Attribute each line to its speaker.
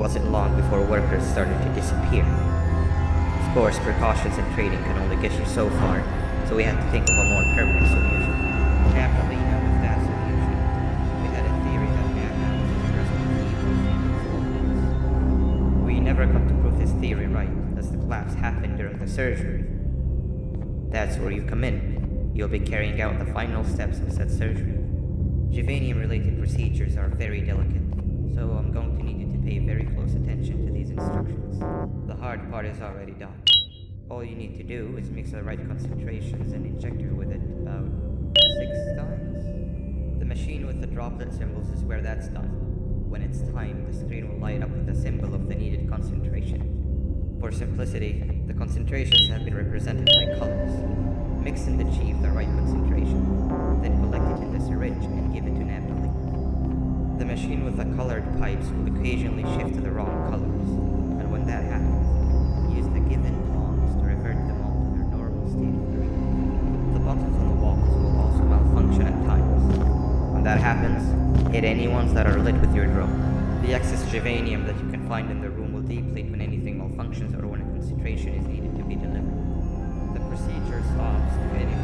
Speaker 1: wasn't long before workers started to disappear. Of course, precautions and training can only get you so far, so we had to think of a more permanent solution. Naturally, knows that solution. We had a theory that Banban was expressed with evil things. We never got to prove this theory right, as the collapse happened during the surgery. That's where you come in. You'll be carrying out the final steps of said surgery. Juvanium-related procedures are very delicate, so I'm going to need you to pay very close attention to these instructions. The hard part is already done. All you need to do is mix the right concentrations and inject her with it about 6 times. The machine with the droplet symbols is where that's done. When it's time, the screen will light up with the symbol of the needed concentration. For simplicity, the concentrations have been represented by colors. Mix and achieve the right concentration, then collect it in the syringe and give it to Natalie. The machine with the colored pipes will occasionally shift to the wrong colors, and when that happens, use the given tongs to revert them all to their normal state of green. The buttons on the walls will also malfunction at times. When that happens, hit any ones that are lit with your drone. The excess juvanium that you can find in the room will deplete when anything malfunctions or when a concentration is needed to be delivered. The procedure stops if any